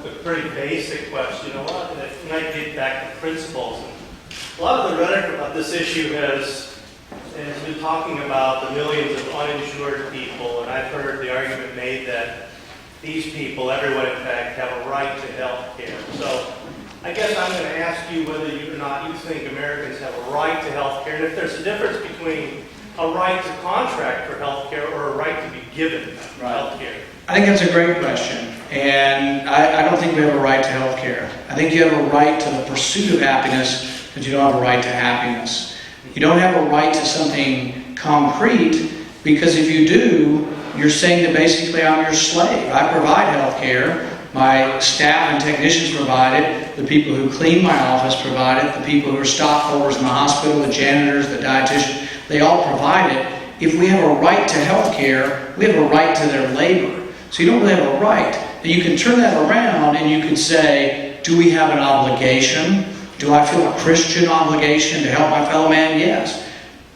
a pretty basic question. A lot, and it might get back to principles. A lot of the rhetoric about this issue has been talking about the millions of uninsured people, and I've heard the argument made that these people, everyone in fact, have a right to health care. So I guess I'm going to ask you whether you or not you think Americans have a right to health care, and if there's a difference between a right to contract for health care or a right to be given health care. I think that's a great question, and I don't think we have a right to health care. I think you have a right to the pursuit of happiness, but you don't have a right to happiness. You don't have a right to something concrete, because if you do, you're saying that basically I'm your slave. I provide health care. My staff and technicians provide it. The people who clean my office provide it. The people who are stockholders in the hospital, the janitors, the dietitians, they all provide it. If we have a right to health care, we have a right to their labor. So you don't really have a right. Now you can turn that around and you could say, do we have an obligation? Do I feel a Christian obligation to help my fellow man? Yes.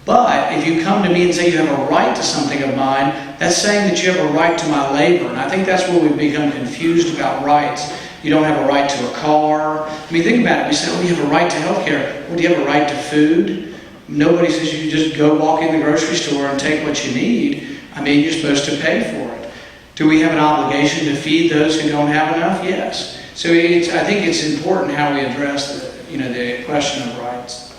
But if you come to me and say you have a right to something of mine, that's saying that you have a right to my labor. And I think that's where we've become confused about rights. You don't have a right to a car. I mean, think about it. We say, oh, you have a right to health care. Well, do you have a right to food? Nobody says you just go walk in the grocery store and take what you need. I mean, you're supposed to pay for it. Do we have an obligation to feed those who don't have enough? Yes. So I think it's important how we address the question of rights.